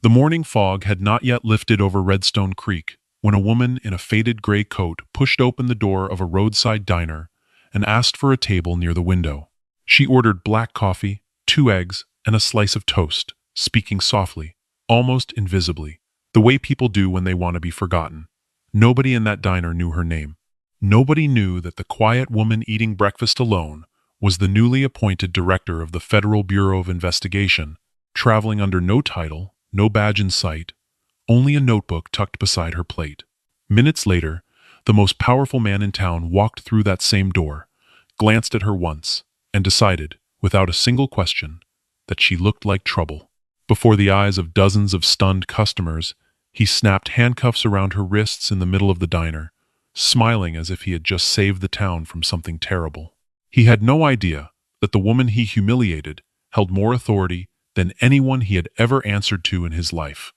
The morning fog had not yet lifted over Redstone Creek when a woman in a faded gray coat pushed open the door of a roadside diner and asked for a table near the window. She ordered black coffee, 2 eggs, and a slice of toast, speaking softly, almost invisibly, the way people do when they want to be forgotten. Nobody in that diner knew her name. Nobody knew that the quiet woman eating breakfast alone was the newly appointed director of the Federal Bureau of Investigation, traveling under no title, no badge in sight, only a notebook tucked beside her plate. Minutes later, the most powerful man in town walked through that same door, glanced at her once, and decided, without a single question, that she looked like trouble. Before the eyes of dozens of stunned customers, he snapped handcuffs around her wrists in the middle of the diner, smiling as if he had just saved the town from something terrible. He had no idea that the woman he humiliated held more authority than anyone he had ever answered to in his life,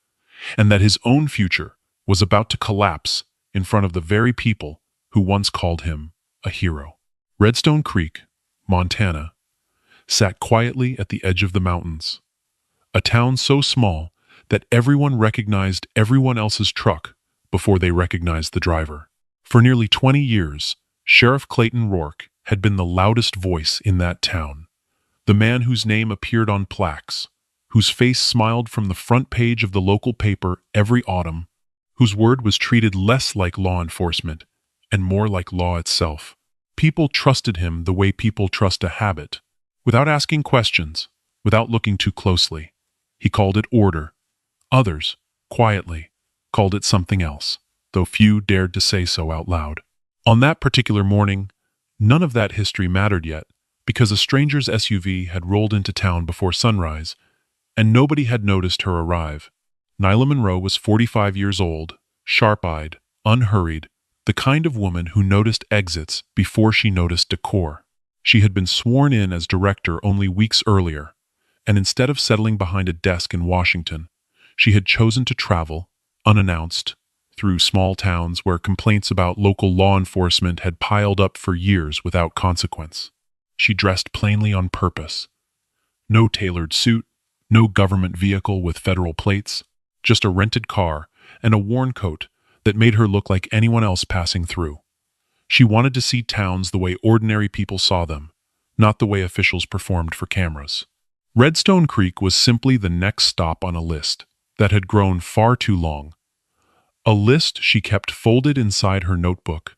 and that his own future was about to collapse in front of the very people who once called him a hero. Redstone Creek, Montana, sat quietly at the edge of the mountains, a town so small that everyone recognized everyone else's truck before they recognized the driver. For nearly 20 years, Sheriff Clayton Ror had been the loudest voice in that town, the man whose name appeared on plaques, whose face smiled from the front page of the local paper every autumn, whose word was treated less like law enforcement and more like law itself. People trusted him the way people trust a habit, without asking questions, without looking too closely. He called it order. Others, quietly, called it something else, though few dared to say so out loud. On that particular morning, none of that history mattered yet, because a stranger's SUV had rolled into town before sunrise, and nobody had noticed her arrive. Nyla Monroe was 45 years old, sharp-eyed, unhurried, the kind of woman who noticed exits before she noticed decor. She had been sworn in as director only weeks earlier, and instead of settling behind a desk in Washington, she had chosen to travel, unannounced, through small towns where complaints about local law enforcement had piled up for years without consequence. She dressed plainly on purpose. No tailored suit, no government vehicle with federal plates, just a rented car and a worn coat that made her look like anyone else passing through. She wanted to see towns the way ordinary people saw them, not the way officials performed for cameras. Redstone Creek was simply the next stop on a list that had grown far too long. A list she kept folded inside her notebook,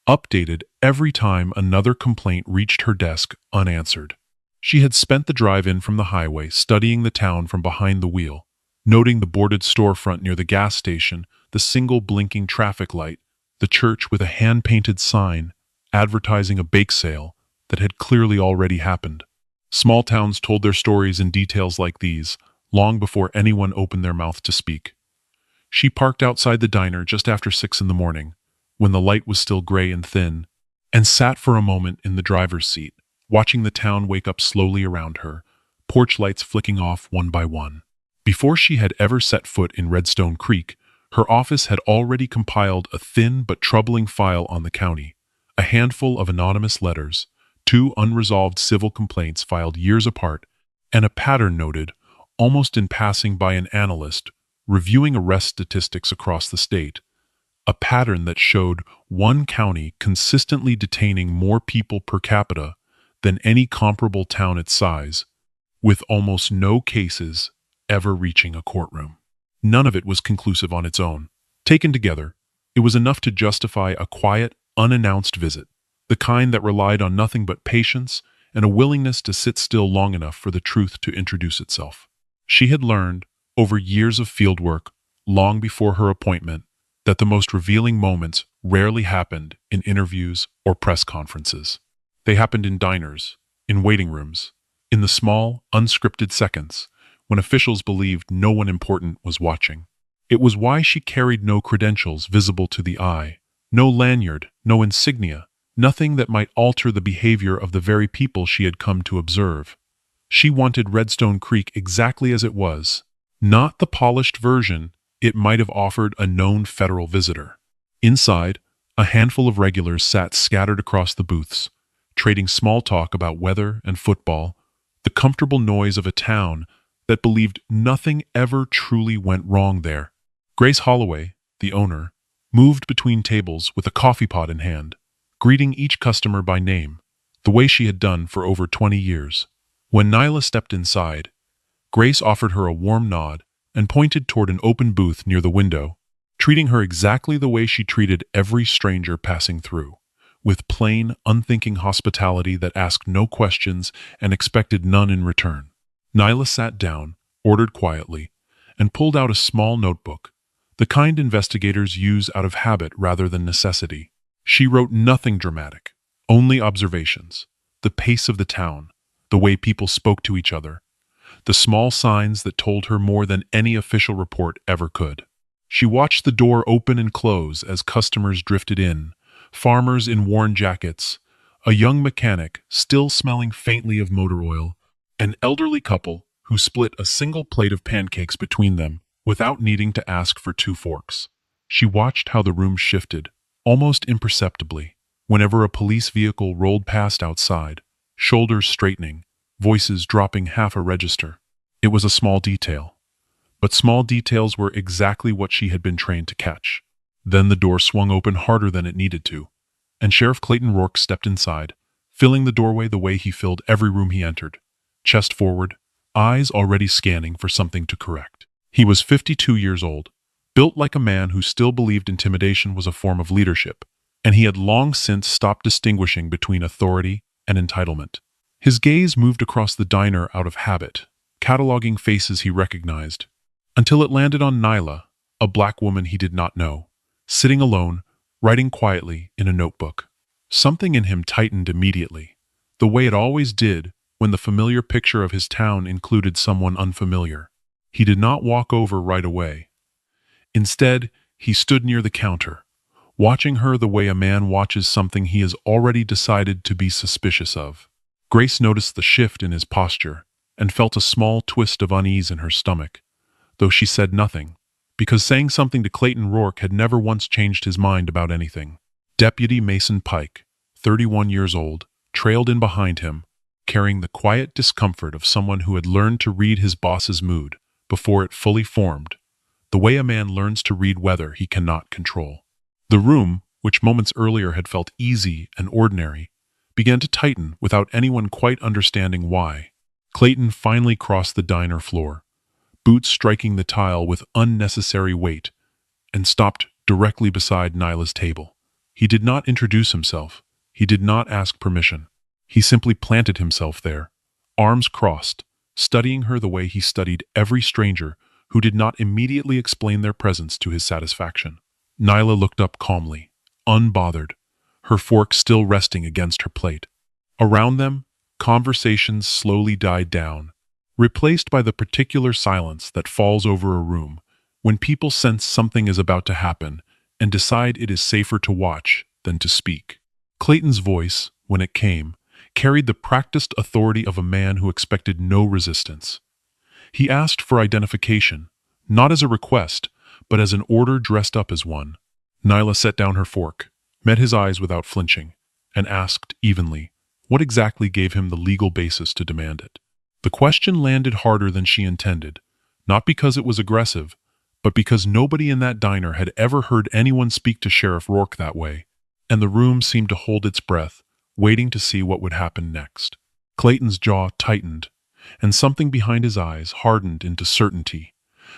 updated every time another complaint reached her desk unanswered. She had spent the drive in from the highway studying the town from behind the wheel, noting the boarded storefront near the gas station, the single blinking traffic light, the church with a hand-painted sign advertising a bake sale that had clearly already happened. Small towns told their stories in details like these, long before anyone opened their mouth to speak. She parked outside the diner just after 6 in the morning, when the light was still gray and thin, and sat for a moment in the driver's seat, watching the town wake up slowly around her, porch lights flicking off one by one. Before she had ever set foot in Redstone Creek, her office had already compiled a thin but troubling file on the county, a handful of anonymous letters, 2 unresolved civil complaints filed years apart, and a pattern noted, almost in passing by an analyst, reviewing arrest statistics across the state, a pattern that showed one county consistently detaining more people per capita than any comparable town its size, with almost no cases ever reaching a courtroom. None of it was conclusive on its own. Taken together, it was enough to justify a quiet, unannounced visit, the kind that relied on nothing but patience and a willingness to sit still long enough for the truth to introduce itself. She had learned, over years of fieldwork, long before her appointment, that the most revealing moments rarely happened in interviews or press conferences. They happened in diners, in waiting rooms, in the small, unscripted seconds when officials believed no one important was watching. It was why she carried no credentials visible to the eye, no lanyard, no insignia, nothing that might alter the behavior of the very people she had come to observe. She wanted Redstone Creek exactly as it was, not the polished version it might have offered a known federal visitor. Inside, a handful of regulars sat scattered across the booths, trading small talk about weather and football, the comfortable noise of a town that believed nothing ever truly went wrong there. Grace Holloway, the owner, moved between tables with a coffee pot in hand, greeting each customer by name, the way she had done for over 20 years. When Nyla stepped inside, Grace offered her a warm nod and pointed toward an open booth near the window, treating her exactly the way she treated every stranger passing through, with plain, unthinking hospitality that asked no questions and expected none in return. Nyla sat down, ordered quietly, and pulled out a small notebook, the kind investigators use out of habit rather than necessity. She wrote nothing dramatic, only observations, the pace of the town, the way people spoke to each other, the small signs that told her more than any official report ever could. She watched the door open and close as customers drifted in, farmers in worn jackets, a young mechanic still smelling faintly of motor oil, an elderly couple who split a single plate of pancakes between them without needing to ask for 2 forks. She watched how the room shifted, almost imperceptibly, whenever a police vehicle rolled past outside, shoulders straightening, voices dropping half a register. It was a small detail, but small details were exactly what she had been trained to catch. Then the door swung open harder than it needed to, and Sheriff Clayton Ror stepped inside, filling the doorway the way he filled every room he entered, chest forward, eyes already scanning for something to correct. He was 52 years old, built like a man who still believed intimidation was a form of leadership, and he had long since stopped distinguishing between authority and entitlement. His gaze moved across the diner out of habit, cataloging faces he recognized, until it landed on Nyla, a black woman he did not know, sitting alone, writing quietly in a notebook. Something in him tightened immediately, the way it always did when the familiar picture of his town included someone unfamiliar. He did not walk over right away. Instead, he stood near the counter, watching her the way a man watches something he has already decided to be suspicious of. Grace noticed the shift in his posture and felt a small twist of unease in her stomach, though she said nothing, because saying something to Clayton Ror had never once changed his mind about anything. Deputy Mason Pike, 31 years old, trailed in behind him, carrying the quiet discomfort of someone who had learned to read his boss's mood before it fully formed, the way a man learns to read weather he cannot control. The room, which moments earlier had felt easy and ordinary, began to tighten without anyone quite understanding why. Clayton finally crossed the diner floor, boots striking the tile with unnecessary weight, and stopped directly beside Nyla's table. He did not introduce himself. He did not ask permission. He simply planted himself there, arms crossed, studying her the way he studied every stranger who did not immediately explain their presence to his satisfaction. Nyla looked up calmly, unbothered, her fork still resting against her plate. Around them, conversations slowly died down, replaced by the particular silence that falls over a room when people sense something is about to happen and decide it is safer to watch than to speak. Clayton's voice, when it came, carried the practiced authority of a man who expected no resistance. He asked for identification, not as a request, but as an order dressed up as one. Nyla set down her fork, met his eyes without flinching, and asked evenly what exactly gave him the legal basis to demand it. The question landed harder than she intended, not because it was aggressive, but because nobody in that diner had ever heard anyone speak to Sheriff Ror that way, and the room seemed to hold its breath, waiting to see what would happen next. Clayton's jaw tightened, and something behind his eyes hardened into certainty,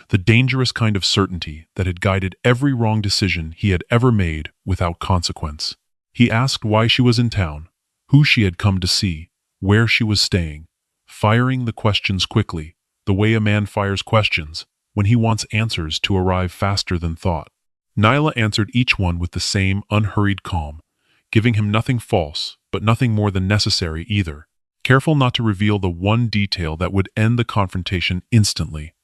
the dangerous kind of certainty that had guided every wrong decision he had ever made without consequence. He asked why she was in town, who she had come to see, where she was staying, firing the questions quickly, the way a man fires questions when he wants answers to arrive faster than thought. Nyla answered each one with the same unhurried calm, giving him nothing false, but nothing more than necessary either, careful not to reveal the one detail that would end the confrontation instantly.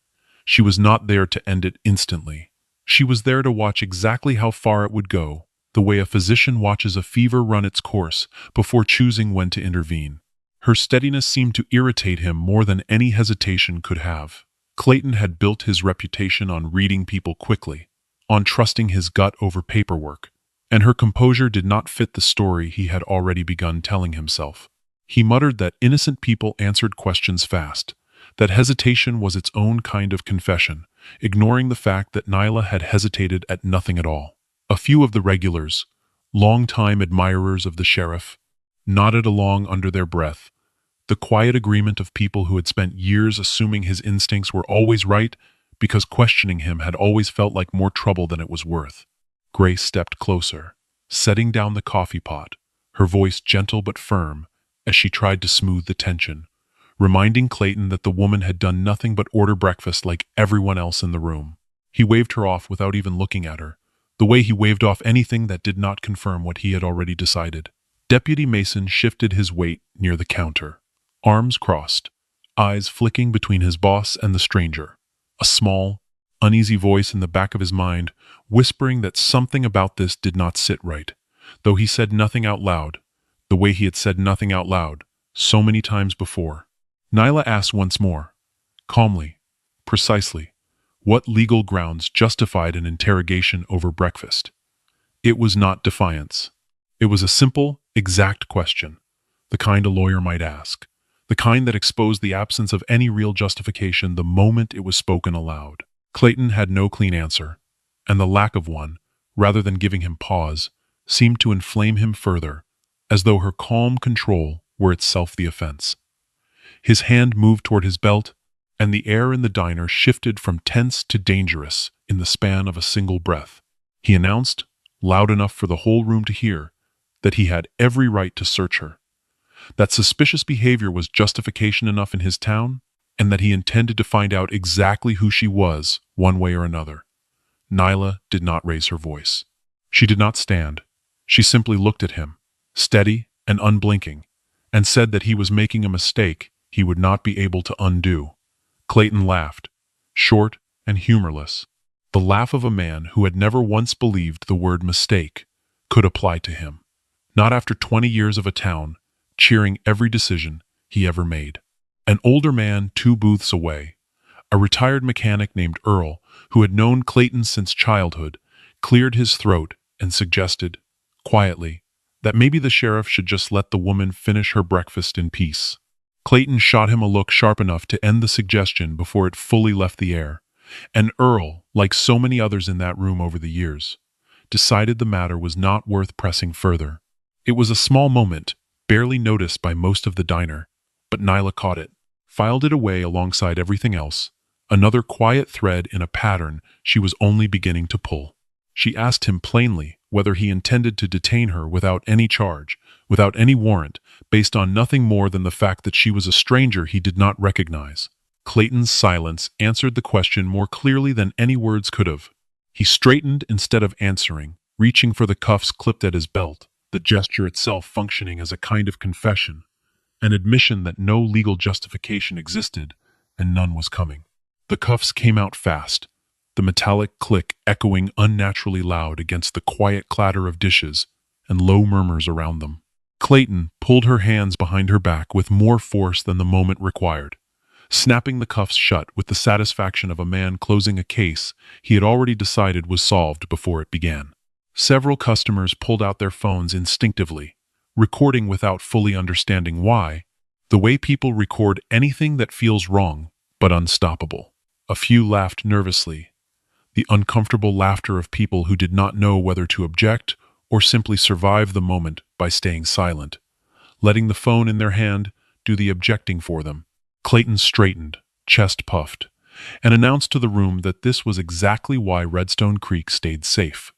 She was not there to end it instantly. She was there to watch exactly how far it would go, the way a physician watches a fever run its course before choosing when to intervene. Her steadiness seemed to irritate him more than any hesitation could have. Clayton had built his reputation on reading people quickly, on trusting his gut over paperwork, and her composure did not fit the story he had already begun telling himself. He muttered that innocent people answered questions fast, That hesitation was its own kind of confession, ignoring the fact that Nyla had hesitated at nothing at all. A few of the regulars, long-time admirers of the sheriff, nodded along under their breath, the quiet agreement of people who had spent years assuming his instincts were always right because questioning him had always felt like more trouble than it was worth. Grace stepped closer, setting down the coffee pot, her voice gentle but firm as she tried to smooth the tension, reminding Clayton that the woman had done nothing but order breakfast like everyone else in the room. He waved her off without even looking at her, the way he waved off anything that did not confirm what he had already decided. Deputy Mason shifted his weight near the counter, arms crossed, eyes flicking between his boss and the stranger, a small, uneasy voice in the back of his mind whispering that something about this did not sit right, though he said nothing out loud, the way he had said nothing out loud so many times before. Nyla asked once more, calmly, precisely, what legal grounds justified an interrogation over breakfast. It was not defiance. It was a simple, exact question, the kind a lawyer might ask, the kind that exposed the absence of any real justification the moment it was spoken aloud. Clayton had no clean answer, and the lack of one, rather than giving him pause, seemed to inflame him further, as though her calm control were itself the offense. His hand moved toward his belt, and the air in the diner shifted from tense to dangerous in the span of a single breath. He announced, loud enough for the whole room to hear, that he had every right to search her, that suspicious behavior was justification enough in his town, and that he intended to find out exactly who she was, one way or another. Nyla did not raise her voice. She did not stand. She simply looked at him, steady and unblinking, and said that he was making a mistake he would not be able to undo. Clayton laughed, short and humorless, the laugh of a man who had never once believed the word mistake could apply to him. Not after 20 years of a town, cheering every decision he ever made. An older man 2 booths away, a retired mechanic named Earl, who had known Clayton since childhood, cleared his throat and suggested, quietly, that maybe the sheriff should just let the woman finish her breakfast in peace. Clayton shot him a look sharp enough to end the suggestion before it fully left the air, and Earl, like so many others in that room over the years, decided the matter was not worth pressing further. It was a small moment, barely noticed by most of the diner, but Nyla caught it, filed it away alongside everything else, another quiet thread in a pattern she was only beginning to pull. She asked him plainly whether he intended to detain her without any charge, without any warrant, based on nothing more than the fact that she was a stranger he did not recognize. Clayton's silence answered the question more clearly than any words could have. He straightened instead of answering, reaching for the cuffs clipped at his belt, the gesture itself functioning as a kind of confession, an admission that no legal justification existed and none was coming. The cuffs came out fast, the metallic click echoing unnaturally loud against the quiet clatter of dishes and low murmurs around them. Clayton pulled her hands behind her back with more force than the moment required, snapping the cuffs shut with the satisfaction of a man closing a case he had already decided was solved before it began. Several customers pulled out their phones instinctively, recording without fully understanding why, the way people record anything that feels wrong but unstoppable. A few laughed nervously, the uncomfortable laughter of people who did not know whether to object or simply survive the moment by staying silent, letting the phone in their hand do the objecting for them. Clayton straightened, chest puffed, and announced to the room that this was exactly why Redstone Creek stayed safe,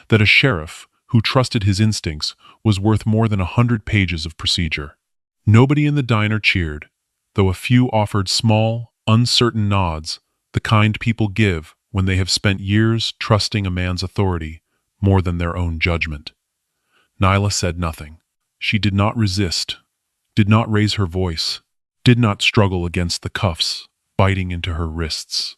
that a sheriff who trusted his instincts was worth more than 100 pages of procedure. Nobody in the diner cheered, though a few offered small, uncertain nods, the kind people give when they have spent years trusting a man's authority more than their own judgment. Nyla said nothing. She did not resist, did not raise her voice, did not struggle against the cuffs biting into her wrists.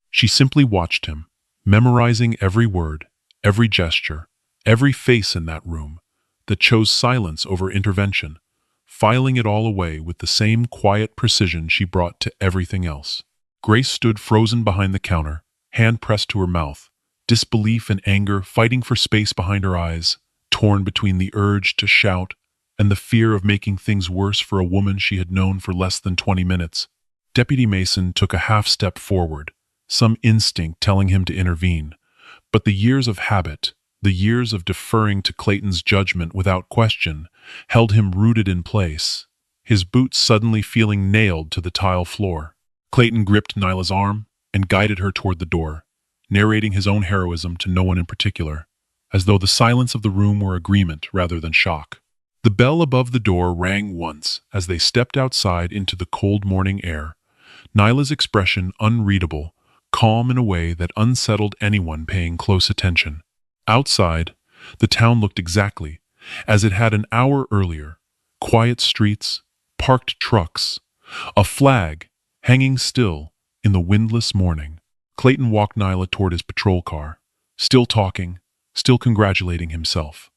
She simply watched him, memorizing every word, every gesture, every face in that room that chose silence over intervention, filing it all away with the same quiet precision she brought to everything else. Grace stood frozen behind the counter, hand pressed to her mouth, disbelief and anger fighting for space behind her eyes, torn between the urge to shout and the fear of making things worse for a woman she had known for less than 20 minutes. Deputy Mason took a half step forward, some instinct telling him to intervene. But the years of habit, the years of deferring to Clayton's judgment without question, held him rooted in place, his boots suddenly feeling nailed to the tile floor. Clayton gripped Nyla's arm and guided her toward the door, narrating his own heroism to no one in particular, as though the silence of the room were agreement rather than shock. The bell above the door rang once as they stepped outside into the cold morning air, Nyla's expression unreadable, calm in a way that unsettled anyone paying close attention. Outside, the town looked exactly as it had an hour earlier. Quiet streets, parked trucks, a flag hanging still in the windless morning. Clayton walked Nyla toward his patrol car, still talking, still congratulating himself,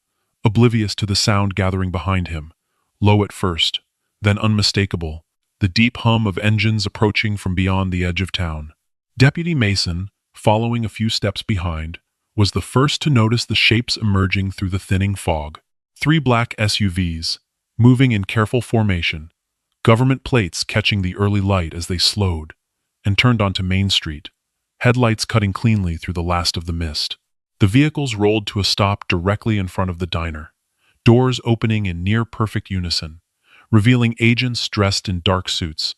oblivious to the sound gathering behind him, low at first, then unmistakable, the deep hum of engines approaching from beyond the edge of town. Deputy Mason, following a few steps behind, was the first to notice the shapes emerging through the thinning fog. 3 black SUVs, moving in careful formation, government plates catching the early light as they slowed and turned onto Main Street, headlights cutting cleanly through the last of the mist. The vehicles rolled to a stop directly in front of the diner, doors opening in near-perfect unison, revealing agents dressed in dark suits,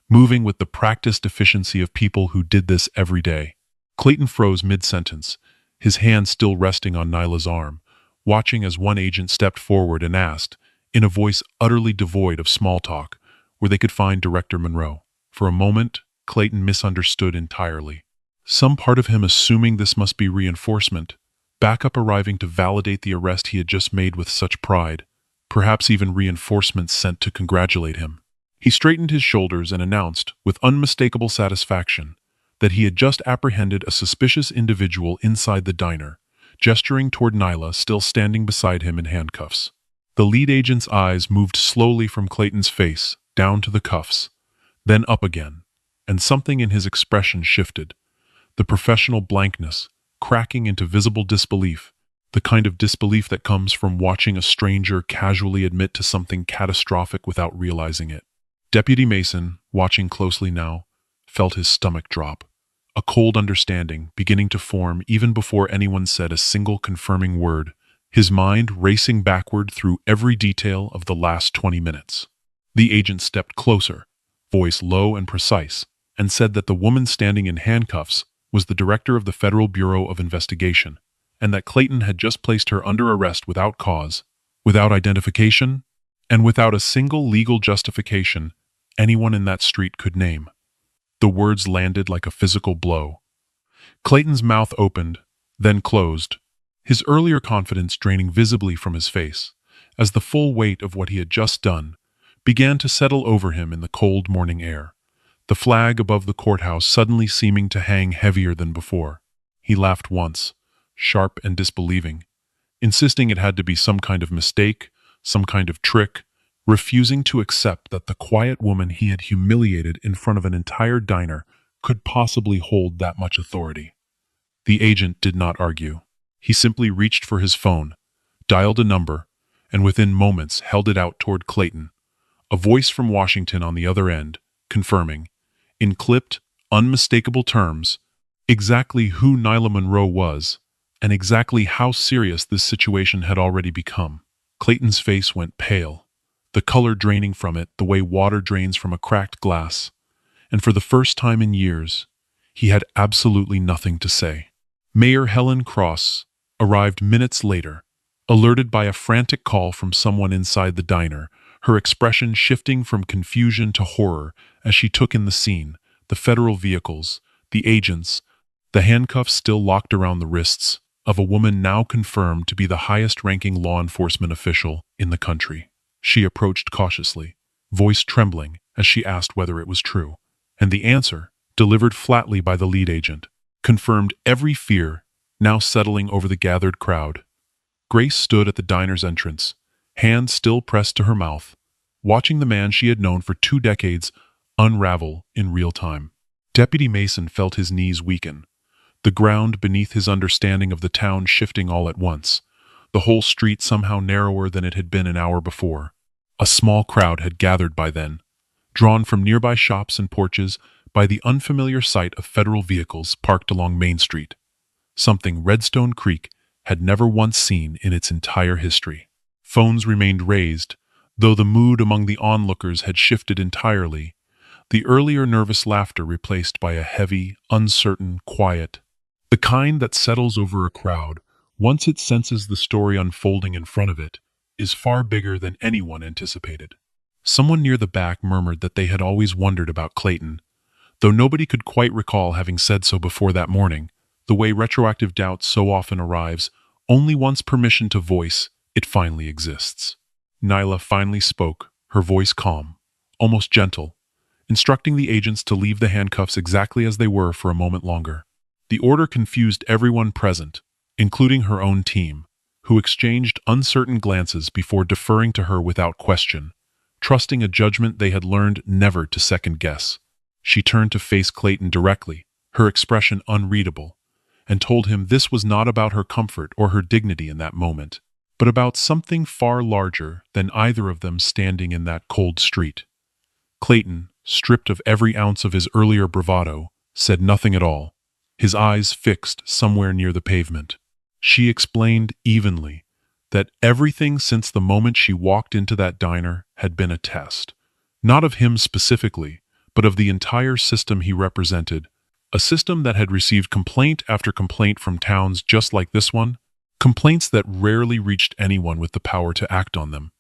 moving with the practiced efficiency of people who did this every day. Clayton froze mid-sentence, his hand still resting on Nyla's arm, watching as one agent stepped forward and asked, in a voice utterly devoid of small talk, where they could find Director Monroe. For a moment, Clayton misunderstood entirely. Some part of him assuming this must be reinforcement, backup arriving to validate the arrest he had just made with such pride, perhaps even reinforcements sent to congratulate him. He straightened his shoulders and announced, with unmistakable satisfaction, that he had just apprehended a suspicious individual inside the diner, gesturing toward Nyla still standing beside him in handcuffs. The lead agent's eyes moved slowly from Clayton's face, down to the cuffs, then up again, and something in his expression shifted. The professional blankness, cracking into visible disbelief, the kind of disbelief that comes from watching a stranger casually admit to something catastrophic without realizing it. Deputy Mason, watching closely now, felt his stomach drop, a cold understanding beginning to form even before anyone said a single confirming word, his mind racing backward through every detail of the last 20 minutes. The agent stepped closer, voice low and precise, and said that the woman standing in handcuffs was the director of the Federal Bureau of Investigation, and that Clayton had just placed her under arrest without cause, without identification, and without a single legal justification anyone in that street could name. The words landed like a physical blow. Clayton's mouth opened, then closed, his earlier confidence draining visibly from his face, as the full weight of what he had just done began to settle over him in the cold morning air, the flag above the courthouse suddenly seeming to hang heavier than before. He laughed once, sharp and disbelieving, insisting it had to be some kind of mistake, some kind of trick, refusing to accept that the quiet woman he had humiliated in front of an entire diner could possibly hold that much authority. The agent did not argue. He simply reached for his phone, dialed a number, and within moments held it out toward Clayton, a voice from Washington on the other end, confirming, in clipped, unmistakable terms, exactly who Nyla Monroe was, and exactly how serious this situation had already become. Clayton's face went pale, the color draining from it the way water drains from a cracked glass, and for the first time in years, he had absolutely nothing to say. Mayor Helen Cross arrived minutes later, alerted by a frantic call from someone inside the diner, her expression shifting from confusion to horror as she took in the scene, the federal vehicles, the agents, the handcuffs still locked around the wrists of a woman now confirmed to be the highest-ranking law enforcement official in the country. She approached cautiously, voice trembling as she asked whether it was true, and the answer, delivered flatly by the lead agent, confirmed every fear now settling over the gathered crowd. Grace stood at the diner's entrance, hand still pressed to her mouth, watching the man she had known for 2 decades unravel in real time. Deputy Mason felt his knees weaken, the ground beneath his understanding of the town shifting all at once, the whole street somehow narrower than it had been an hour before. A small crowd had gathered by then, drawn from nearby shops and porches by the unfamiliar sight of federal vehicles parked along Main Street, something Redstone Creek had never once seen in its entire history. Phones remained raised, though the mood among the onlookers had shifted entirely, the earlier nervous laughter replaced by a heavy, uncertain quiet, the kind that settles over a crowd once it senses the story unfolding in front of it is far bigger than anyone anticipated. Someone near the back murmured that they had always wondered about Clayton, though nobody could quite recall having said so before that morning, the way retroactive doubt so often arrives only once permission to voice it finally exists. Nyla finally spoke, her voice calm, almost gentle, instructing the agents to leave the handcuffs exactly as they were for a moment longer. The order confused everyone present, including her own team, who exchanged uncertain glances before deferring to her without question, trusting a judgment they had learned never to second-guess. She turned to face Clayton directly, her expression unreadable, and told him this was not about her comfort or her dignity in that moment, but about something far larger than either of them standing in that cold street. Clayton, stripped of every ounce of his earlier bravado, said nothing at all, his eyes fixed somewhere near the pavement. She explained evenly that everything since the moment she walked into that diner had been a test, not of him specifically, but of the entire system he represented, a system that had received complaint after complaint from towns just like this one, complaints that rarely reached anyone with the power to act on them.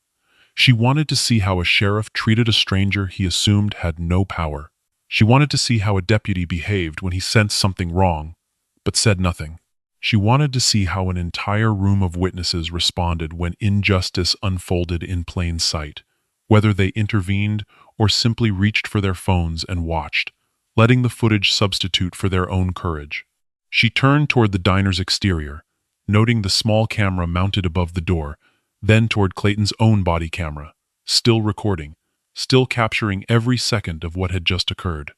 She wanted to see how a sheriff treated a stranger he assumed had no power. She wanted to see how a deputy behaved when he sensed something wrong, but said nothing. She wanted to see how an entire room of witnesses responded when injustice unfolded in plain sight, whether they intervened or simply reached for their phones and watched, letting the footage substitute for their own courage. She turned toward the diner's exterior, noting the small camera mounted above the door, then toward Clayton's own body camera, still recording, still capturing every second of what had just occurred.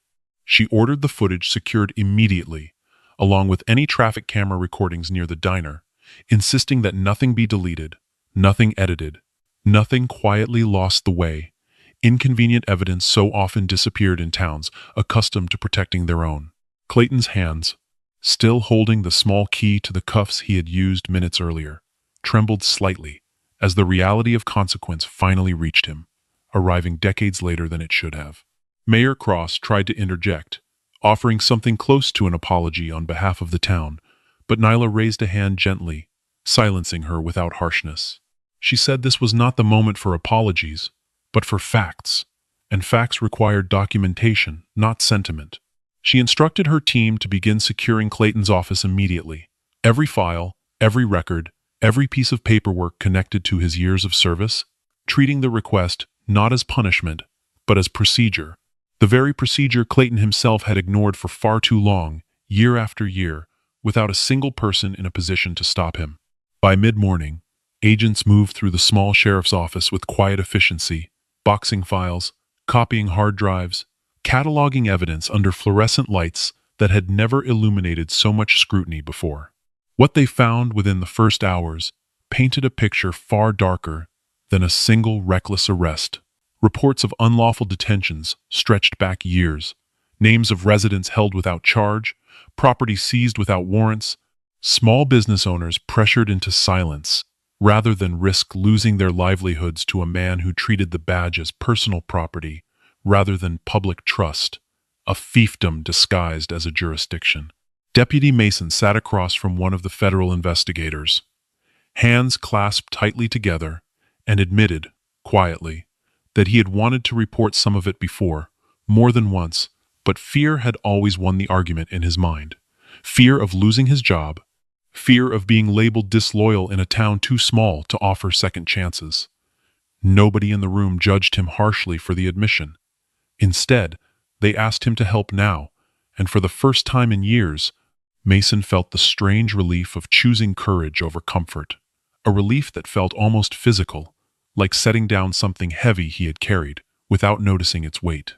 She ordered the footage secured immediately, along with any traffic camera recordings near the diner, insisting that nothing be deleted, nothing edited, nothing quietly lost the way. Inconvenient evidence so often disappeared in towns accustomed to protecting their own. Clayton's hands, still holding the small key to the cuffs he had used minutes earlier, trembled slightly as the reality of consequence finally reached him, arriving decades later than it should have. Mayor Cross tried to interject, offering something close to an apology on behalf of the town, but Nyla raised a hand gently, silencing her without harshness. She said this was not the moment for apologies, but for facts, and facts required documentation, not sentiment. She instructed her team to begin securing Clayton's office immediately. Every file, every record, every piece of paperwork connected to his years of service, treating the request not as punishment, but as procedure. The very procedure Clayton himself had ignored for far too long, year after year, without a single person in a position to stop him. By mid-morning, agents moved through the small sheriff's office with quiet efficiency, boxing files, copying hard drives, cataloging evidence under fluorescent lights that had never illuminated so much scrutiny before. What they found within the first hours painted a picture far darker than a single reckless arrest. Reports of unlawful detentions stretched back years, names of residents held without charge, property seized without warrants, small business owners pressured into silence rather than risk losing their livelihoods to a man who treated the badge as personal property rather than public trust, a fiefdom disguised as a jurisdiction. Deputy Mason sat across from one of the federal investigators, hands clasped tightly together, and admitted, quietly, that he had wanted to report some of it before, more than once, but fear had always won the argument in his mind. Fear of losing his job, fear of being labeled disloyal in a town too small to offer second chances. Nobody in the room judged him harshly for the admission. Instead, they asked him to help now, and for the first time in years, Mason felt the strange relief of choosing courage over comfort, a relief that felt almost physical, like setting down something heavy he had carried, without noticing its weight.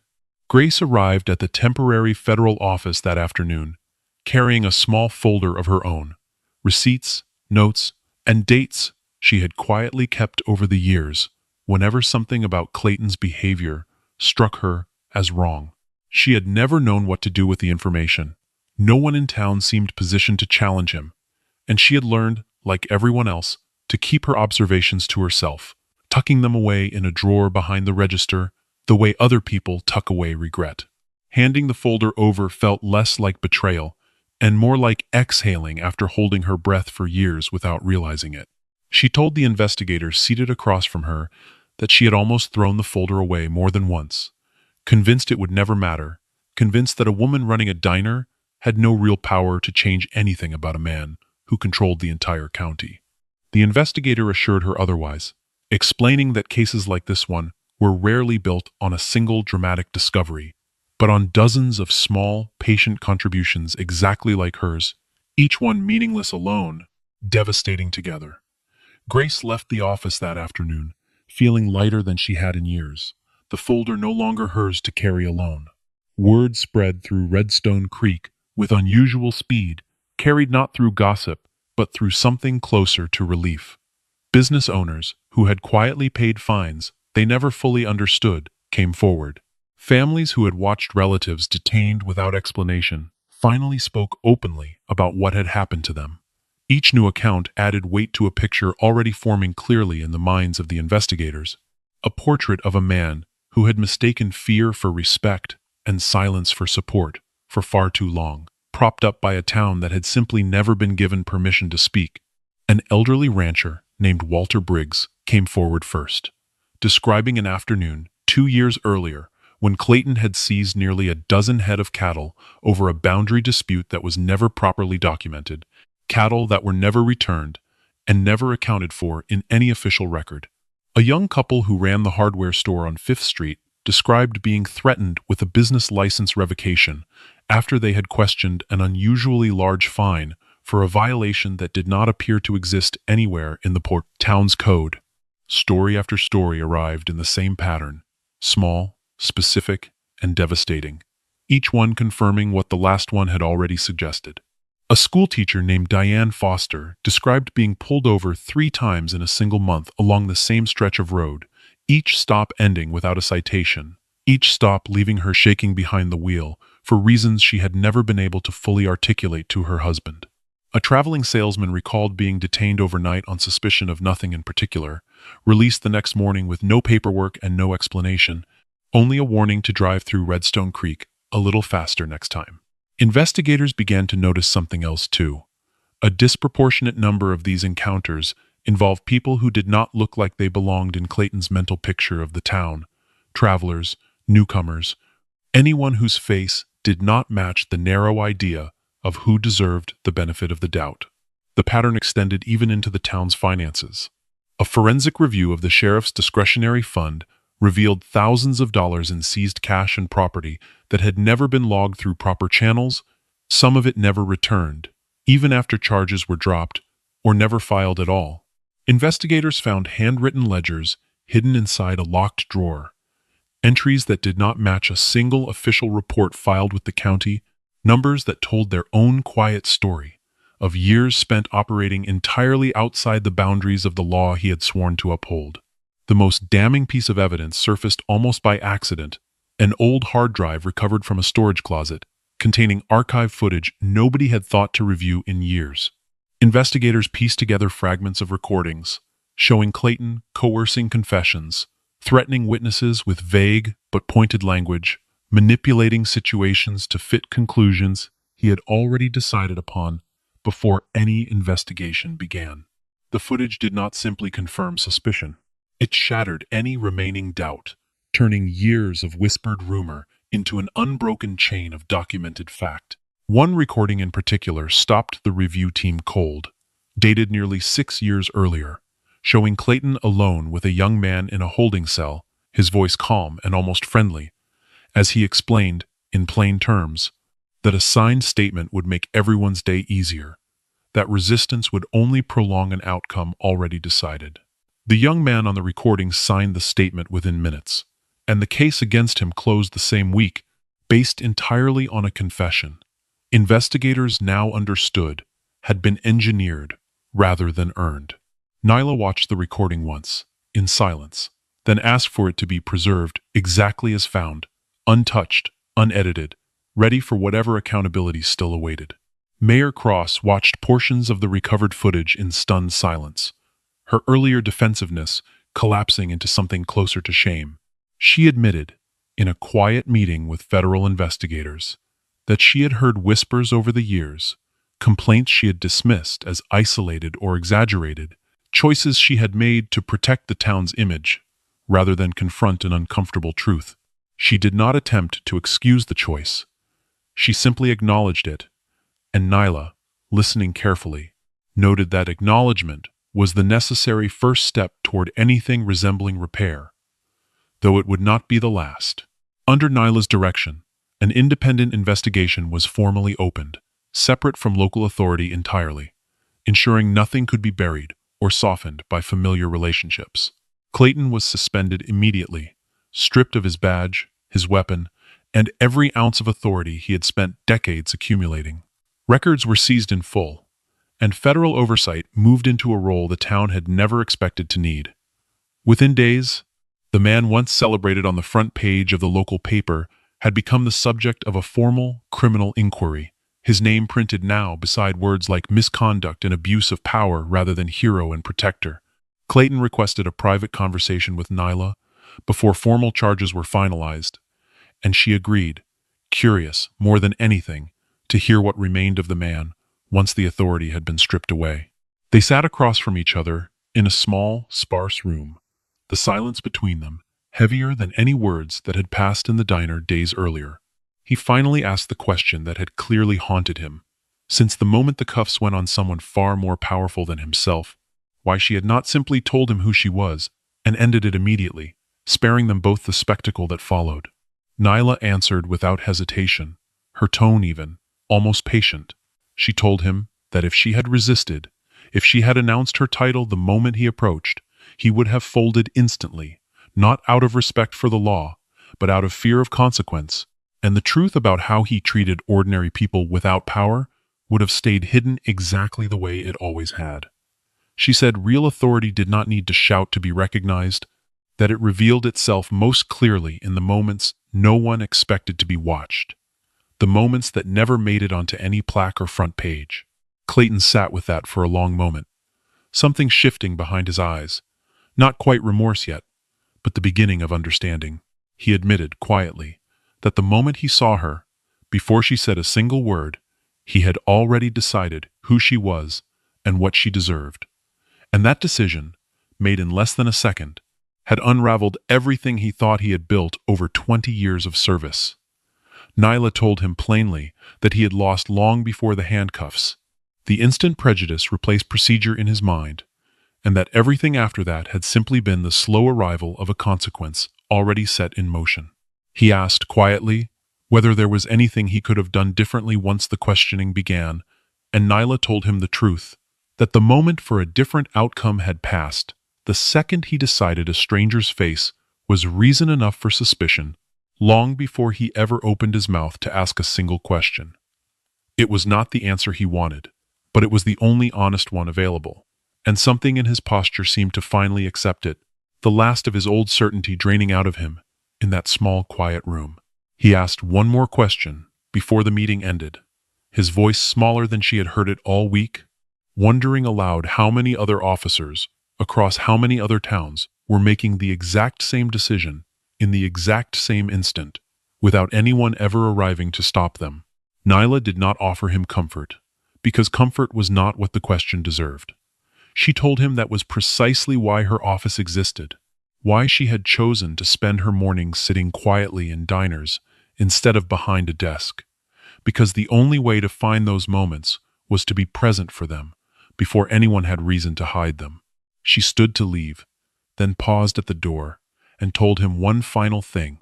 Grace arrived at the temporary federal office that afternoon, carrying a small folder of her own, receipts, notes, and dates she had quietly kept over the years whenever something about Clayton's behavior struck her as wrong. She had never known what to do with the information. No one in town seemed positioned to challenge him, and she had learned, like everyone else, to keep her observations to herself, tucking them away in a drawer behind the register, the way other people tuck away regret. Handing the folder over felt less like betrayal and more like exhaling after holding her breath for years without realizing it. She told the investigator seated across from her that she had almost thrown the folder away more than once, convinced it would never matter, convinced that a woman running a diner had no real power to change anything about a man who controlled the entire county. The investigator assured her otherwise, explaining that cases like this one were rarely built on a single dramatic discovery, but on dozens of small, patient contributions exactly like hers, each one meaningless alone, devastating together. Grace left the office that afternoon, feeling lighter than she had in years, the folder no longer hers to carry alone. Word spread through Redstone Creek with unusual speed, carried not through gossip, but through something closer to relief. Business owners, who had quietly paid fines they never fully understood, came forward. Families who had watched relatives detained without explanation finally spoke openly about what had happened to them. Each new account added weight to a picture already forming clearly in the minds of the investigators. A portrait of a man who had mistaken fear for respect and silence for support for far too long, propped up by a town that had simply never been given permission to speak. An elderly rancher named Walter Briggs came forward first, describing an afternoon 2 years earlier when Clayton had seized nearly a dozen head of cattle over a boundary dispute that was never properly documented, cattle that were never returned and never accounted for in any official record. A young couple who ran the hardware store on 5th Street described being threatened with a business license revocation after they had questioned an unusually large fine for a violation that did not appear to exist anywhere in the town's code. Story after story arrived in the same pattern, small, specific, and devastating, each one confirming what the last one had already suggested. A schoolteacher named Diane Foster described being pulled over 3 times in a single month along the same stretch of road, each stop ending without a citation, each stop leaving her shaking behind the wheel for reasons she had never been able to fully articulate to her husband. A traveling salesman recalled being detained overnight on suspicion of nothing in particular, released the next morning with no paperwork and no explanation, only a warning to drive through Redstone Creek a little faster next time. Investigators began to notice something else too. A disproportionate number of these encounters involved people who did not look like they belonged in Clayton's mental picture of the town, travelers, newcomers, anyone whose face did not match the narrow idea of who deserved the benefit of the doubt. The pattern extended even into the town's finances. A forensic review of the sheriff's discretionary fund revealed thousands of dollars in seized cash and property that had never been logged through proper channels, some of it never returned, even after charges were dropped, or never filed at all. Investigators found handwritten ledgers hidden inside a locked drawer, entries that did not match a single official report filed with the county, numbers that told their own quiet story of years spent operating entirely outside the boundaries of the law he had sworn to uphold. The most damning piece of evidence surfaced almost by accident, an old hard drive recovered from a storage closet, containing archive footage nobody had thought to review in years. Investigators pieced together fragments of recordings, showing Clayton coercing confessions, threatening witnesses with vague but pointed language, manipulating situations to fit conclusions he had already decided upon before any investigation began. The footage did not simply confirm suspicion. It shattered any remaining doubt, turning years of whispered rumor into an unbroken chain of documented fact. One recording in particular stopped the review team cold, dated nearly 6 years earlier, showing Clayton alone with a young man in a holding cell, his voice calm and almost friendly, as he explained, in plain terms, that a signed statement would make everyone's day easier, that resistance would only prolong an outcome already decided. The young man on the recording signed the statement within minutes, and the case against him closed the same week, based entirely on a confession. Investigators now understood had been engineered rather than earned. Nyla watched the recording once, in silence, then asked for it to be preserved exactly as found, untouched, unedited, ready for whatever accountability still awaited. Mayor Cross watched portions of the recovered footage in stunned silence, her earlier defensiveness collapsing into something closer to shame. She admitted, in a quiet meeting with federal investigators, that she had heard whispers over the years, complaints she had dismissed as isolated or exaggerated, choices she had made to protect the town's image, rather than confront an uncomfortable truth. She did not attempt to excuse the choice. She simply acknowledged it, and Nyla, listening carefully, noted that acknowledgement was the necessary first step toward anything resembling repair, though it would not be the last. Under Nyla's direction, an independent investigation was formally opened, separate from local authority entirely, ensuring nothing could be buried or softened by familiar relationships. Clayton was suspended immediately, stripped of his badge, his weapon, and every ounce of authority he had spent decades accumulating. Records were seized in full, and federal oversight moved into a role the town had never expected to need. Within days, the man once celebrated on the front page of the local paper had become the subject of a formal criminal inquiry, his name printed now beside words like misconduct and abuse of power rather than hero and protector. Clayton requested a private conversation with Nyla before formal charges were finalized, and she agreed, curious more than anything to hear what remained of the man once the authority had been stripped away. They sat across from each other in a small, sparse room, the silence between them heavier than any words that had passed in the diner days earlier. He finally asked the question that had clearly haunted him, since the moment the cuffs went on someone far more powerful than himself, why she had not simply told him who she was and ended it immediately, sparing them both the spectacle that followed. Nyla answered without hesitation, her tone even, almost patient. She told him that if she had resisted, if she had announced her title the moment he approached, he would have folded instantly, not out of respect for the law, but out of fear of consequence, and the truth about how he treated ordinary people without power would have stayed hidden exactly the way it always had. She said real authority did not need to shout to be recognized, that it revealed itself most clearly in the moments no one expected to be watched, the moments that never made it onto any plaque or front page. Clayton sat with that for a long moment, something shifting behind his eyes, not quite remorse yet, but the beginning of understanding. He admitted quietly that the moment he saw her, before she said a single word, he had already decided who she was and what she deserved. And that decision, made in less than a second, had unraveled everything he thought he had built over 20 years of service. Nyla told him plainly that he had lost long before the handcuffs. The instant prejudice replaced procedure in his mind, and that everything after that had simply been the slow arrival of a consequence already set in motion. He asked quietly whether there was anything he could have done differently once the questioning began, and Nyla told him the truth, that the moment for a different outcome had passed. The second he decided a stranger's face was reason enough for suspicion, long before he ever opened his mouth to ask a single question. It was not the answer he wanted, but it was the only honest one available, and something in his posture seemed to finally accept it, the last of his old certainty draining out of him in that small, quiet room. He asked one more question before the meeting ended, his voice smaller than she had heard it all week, wondering aloud how many other officers across how many other towns were making the exact same decision in the exact same instant, without anyone ever arriving to stop them. Nyla did not offer him comfort, because comfort was not what the question deserved. She told him that was precisely why her office existed, why she had chosen to spend her mornings sitting quietly in diners instead of behind a desk, because the only way to find those moments was to be present for them before anyone had reason to hide them. She stood to leave, then paused at the door and told him one final thing,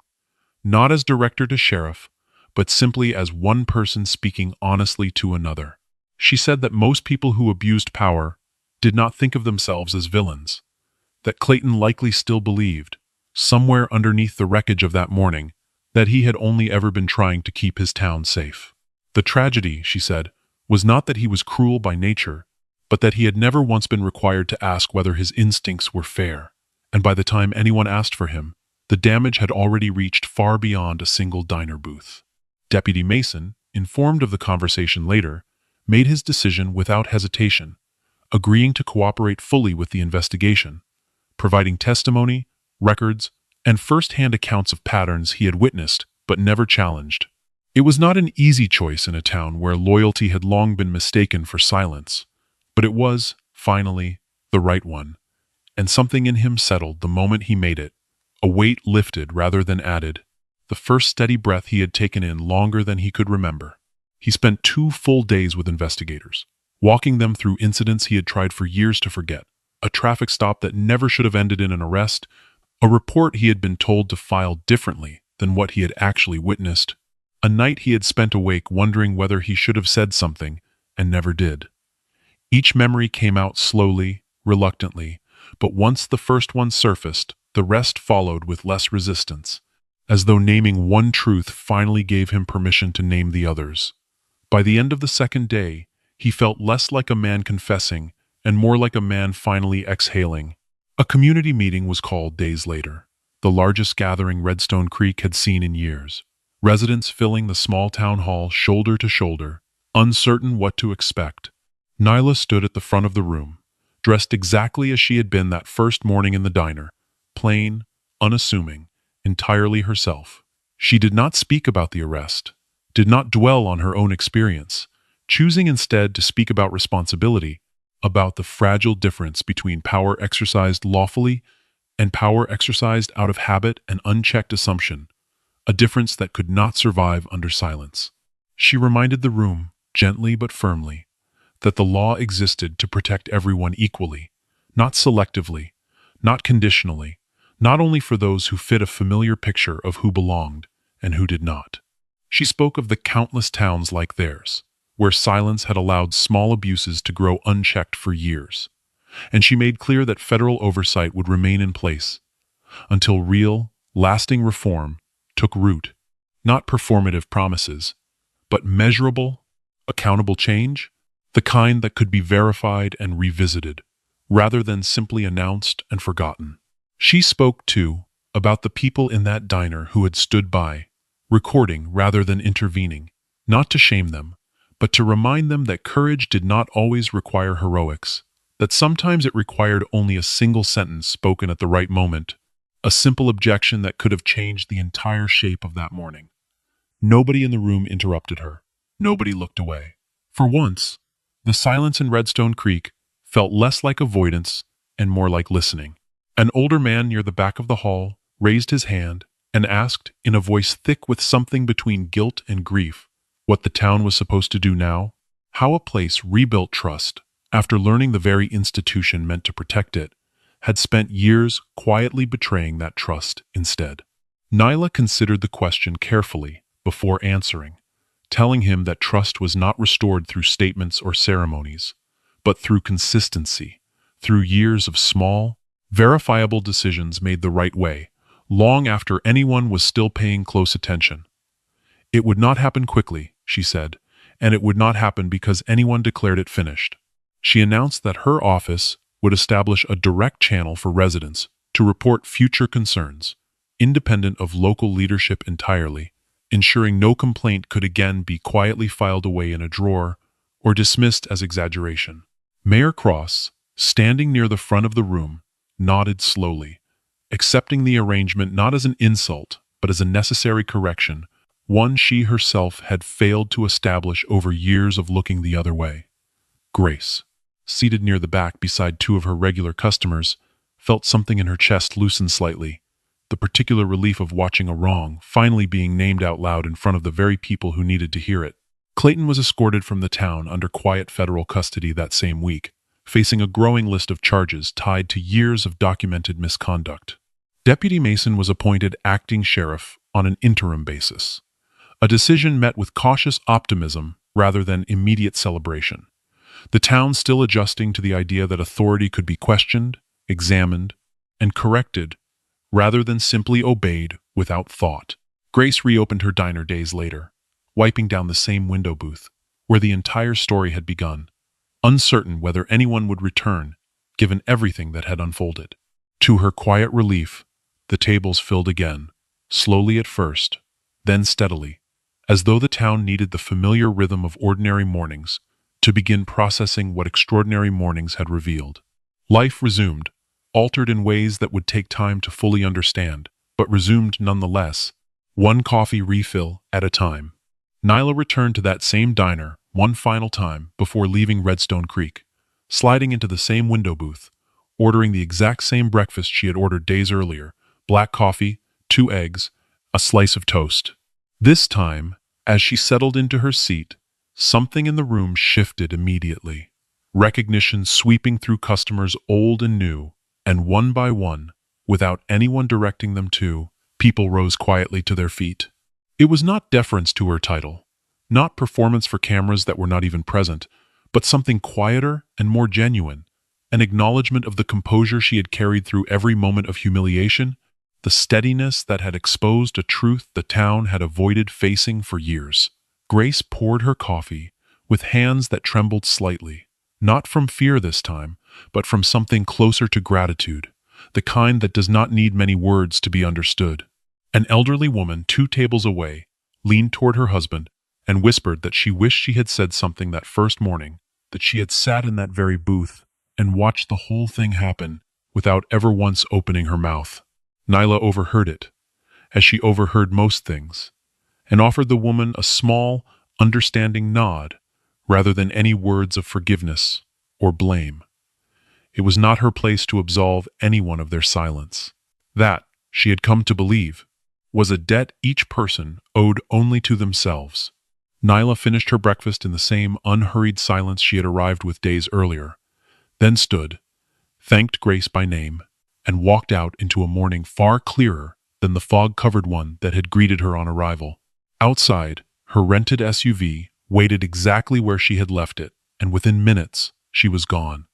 not as director to sheriff, but simply as one person speaking honestly to another. She said that most people who abused power did not think of themselves as villains, that Clayton likely still believed, somewhere underneath the wreckage of that morning, that he had only ever been trying to keep his town safe. The tragedy, she said, was not that he was cruel by nature, but that he had never once been required to ask whether his instincts were fair, and by the time anyone asked for him, The damage had already reached far beyond a single diner booth. Deputy Mason, informed of the conversation later, made his decision without hesitation, agreeing to cooperate fully with the investigation, providing testimony, records, and first-hand accounts of patterns he had witnessed but never challenged. It was not an easy choice in a town where loyalty had long been mistaken for silence, but it was, finally, the right one, and something in him settled the moment he made it. A weight lifted rather than added, the first steady breath he had taken in longer than he could remember. He spent 2 full days with investigators, walking them through incidents he had tried for years to forget, a traffic stop that never should have ended in an arrest, a report he had been told to file differently than what he had actually witnessed, a night he had spent awake wondering whether he should have said something and never did. Each memory came out slowly, reluctantly, but once the first one surfaced, the rest followed with less resistance, as though naming one truth finally gave him permission to name the others. By the end of the second day, he felt less like a man confessing and more like a man finally exhaling. A community meeting was called days later, the largest gathering Redstone Creek had seen in years. Residents filling the small town hall shoulder to shoulder, uncertain what to expect. Nyla stood at the front of the room, dressed exactly as she had been that first morning in the diner, plain, unassuming, entirely herself. She did not speak about the arrest, did not dwell on her own experience, choosing instead to speak about responsibility, about the fragile difference between power exercised lawfully and power exercised out of habit and unchecked assumption, a difference that could not survive under silence. She reminded the room, gently but firmly, that the law existed to protect everyone equally, not selectively, not conditionally, not only for those who fit a familiar picture of who belonged and who did not. She spoke of the countless towns like theirs, where silence had allowed small abuses to grow unchecked for years, and she made clear that federal oversight would remain in place until real, lasting reform took root. Not performative promises, but measurable, accountable change, the kind that could be verified and revisited, rather than simply announced and forgotten. She spoke, too, about the people in that diner who had stood by, recording rather than intervening, not to shame them, but to remind them that courage did not always require heroics, that sometimes it required only a single sentence spoken at the right moment, a simple objection that could have changed the entire shape of that morning. Nobody in the room interrupted her. Nobody looked away. For once, the silence in Redstone Creek felt less like avoidance and more like listening. An older man near the back of the hall raised his hand and asked, in a voice thick with something between guilt and grief, what the town was supposed to do now, how a place rebuilt trust, after learning the very institution meant to protect it, had spent years quietly betraying that trust instead. Nyla considered the question carefully before answering, telling him that trust was not restored through statements or ceremonies, but through consistency, through years of small, verifiable decisions made the right way, long after anyone was still paying close attention. It would not happen quickly, she said, and it would not happen because anyone declared it finished. She announced that her office would establish a direct channel for residents to report future concerns, independent of local leadership entirely, ensuring no complaint could again be quietly filed away in a drawer or dismissed as exaggeration. Mayor Cross, standing near the front of the room, nodded slowly, accepting the arrangement not as an insult, but as a necessary correction, one she herself had failed to establish over years of looking the other way. Grace, seated near the back beside 2 of her regular customers, felt something in her chest loosen slightly, the particular relief of watching a wrong finally being named out loud in front of the very people who needed to hear it. Clayton was escorted from the town under quiet federal custody that same week, facing a growing list of charges tied to years of documented misconduct. Deputy Mason was appointed acting sheriff on an interim basis, a decision met with cautious optimism rather than immediate celebration. The town still adjusting to the idea that authority could be questioned, examined, and corrected rather than simply obeyed without thought. Grace reopened her diner days later, wiping down the same window booth where the entire story had begun, uncertain whether anyone would return, given everything that had unfolded. To her quiet relief, The tables filled again, slowly at first, then steadily, as though the town needed the familiar rhythm of ordinary mornings to begin processing what extraordinary mornings had revealed. Life resumed, altered in ways that would take time to fully understand, but resumed nonetheless, one coffee refill at a time. Nyla returned to that same diner one final time before leaving Redstone Creek, sliding into the same window booth, ordering the exact same breakfast she had ordered days earlier: black coffee, 2 eggs, a slice of toast. This time, as she settled into her seat, something in the room shifted immediately. Recognition sweeping through customers old and new, and one by one, without anyone directing them to, people rose quietly to their feet. It was not deference to her title, not performance for cameras that were not even present, but something quieter and more genuine, an acknowledgement of the composure she had carried through every moment of humiliation, the steadiness that had exposed a truth the town had avoided facing for years. Grace poured her coffee with hands that trembled slightly, not from fear this time, but from something closer to gratitude, the kind that does not need many words to be understood. An elderly woman 2 tables away leaned toward her husband and whispered that she wished she had said something that first morning, that she had sat in that very booth and watched the whole thing happen without ever once opening her mouth. Nyla overheard it, as she overheard most things, and offered the woman a small, understanding nod rather than any words of forgiveness or blame. It was not her place to absolve anyone of their silence. That, she had come to believe, was a debt each person owed only to themselves. Nyla finished her breakfast in the same unhurried silence she had arrived with days earlier, then stood, thanked Grace by name, and walked out into a morning far clearer than the fog-covered one that had greeted her on arrival. Outside, her rented SUV waited exactly where she had left it, and within minutes she was gone,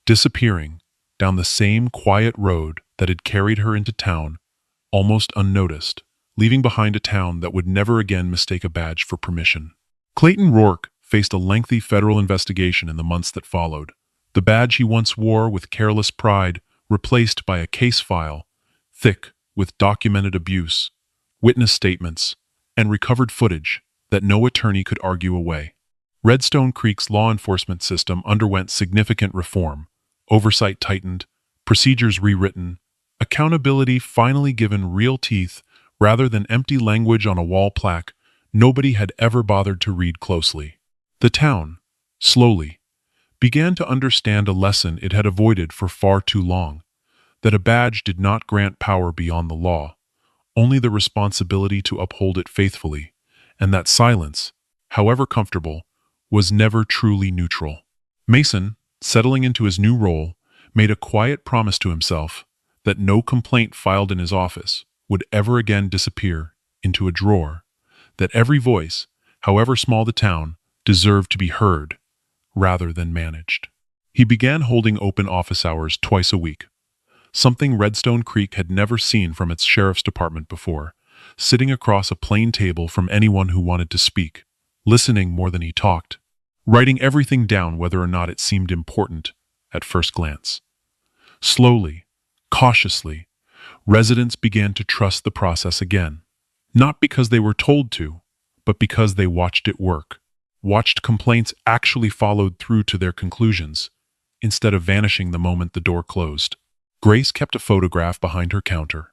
disappearing down the same quiet road that had carried her into town, almost unnoticed, leaving behind a town that would never again mistake a badge for permission. Clayton Ror faced a lengthy federal investigation in the months that followed, the badge he once wore with careless pride replaced by a case file, thick with documented abuse, witness statements, and recovered footage that no attorney could argue away. Redstone Creek's law enforcement system underwent significant reform, oversight tightened, procedures rewritten, accountability finally given real teeth rather than empty language on a wall plaque nobody had ever bothered to read closely. The town, slowly, began to understand a lesson it had avoided for far too long, that a badge did not grant power beyond the law, only the responsibility to uphold it faithfully, and that silence, however comfortable, was never truly neutral. Mason, settling into his new role, made a quiet promise to himself that no complaint filed in his office would ever again disappear into a drawer, that every voice, however small the town, deserved to be heard rather than managed. He began holding open office hours twice a week, something Redstone Creek had never seen from its sheriff's department before, sitting across a plain table from anyone who wanted to speak, listening more than he talked, writing everything down whether or not it seemed important at first glance. Slowly, cautiously, residents began to trust the process again, not because they were told to, but because they watched it work, watched complaints actually followed through to their conclusions, instead of vanishing the moment the door closed. Grace kept a photograph behind her counter.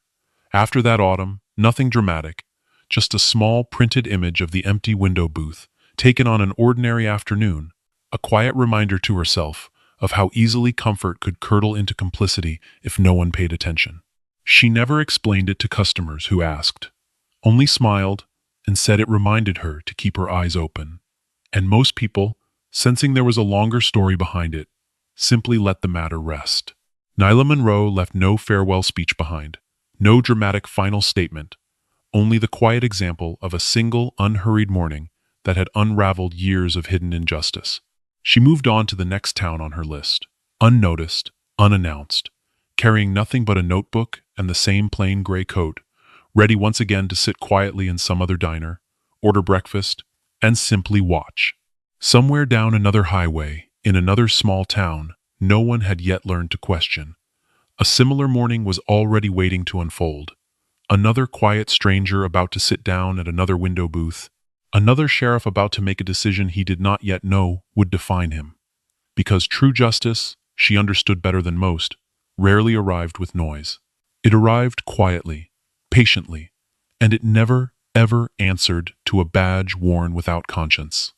After that autumn, nothing dramatic, just a small printed image of the empty window booth, taken on an ordinary afternoon, a quiet reminder to herself of how easily comfort could curdle into complicity if no one paid attention. She never explained it to customers who asked, only smiled and said it reminded her to keep her eyes open. And most people, sensing there was a longer story behind it, simply let the matter rest. Nyla Monroe left no farewell speech behind, no dramatic final statement, only the quiet example of a single, unhurried morning that had unraveled years of hidden injustice. She moved on to the next town on her list, unnoticed, unannounced, carrying nothing but a notebook and the same plain gray coat, ready once again to sit quietly in some other diner, order breakfast, and simply watch. Somewhere down another highway, in another small town, no one had yet learned to question. A similar morning was already waiting to unfold. Another quiet stranger about to sit down at another window booth. Another sheriff about to make a decision he did not yet know would define him. Because true justice, she understood better than most, rarely arrived with noise. It arrived quietly, patiently, and it never, ever answered to a badge worn without conscience.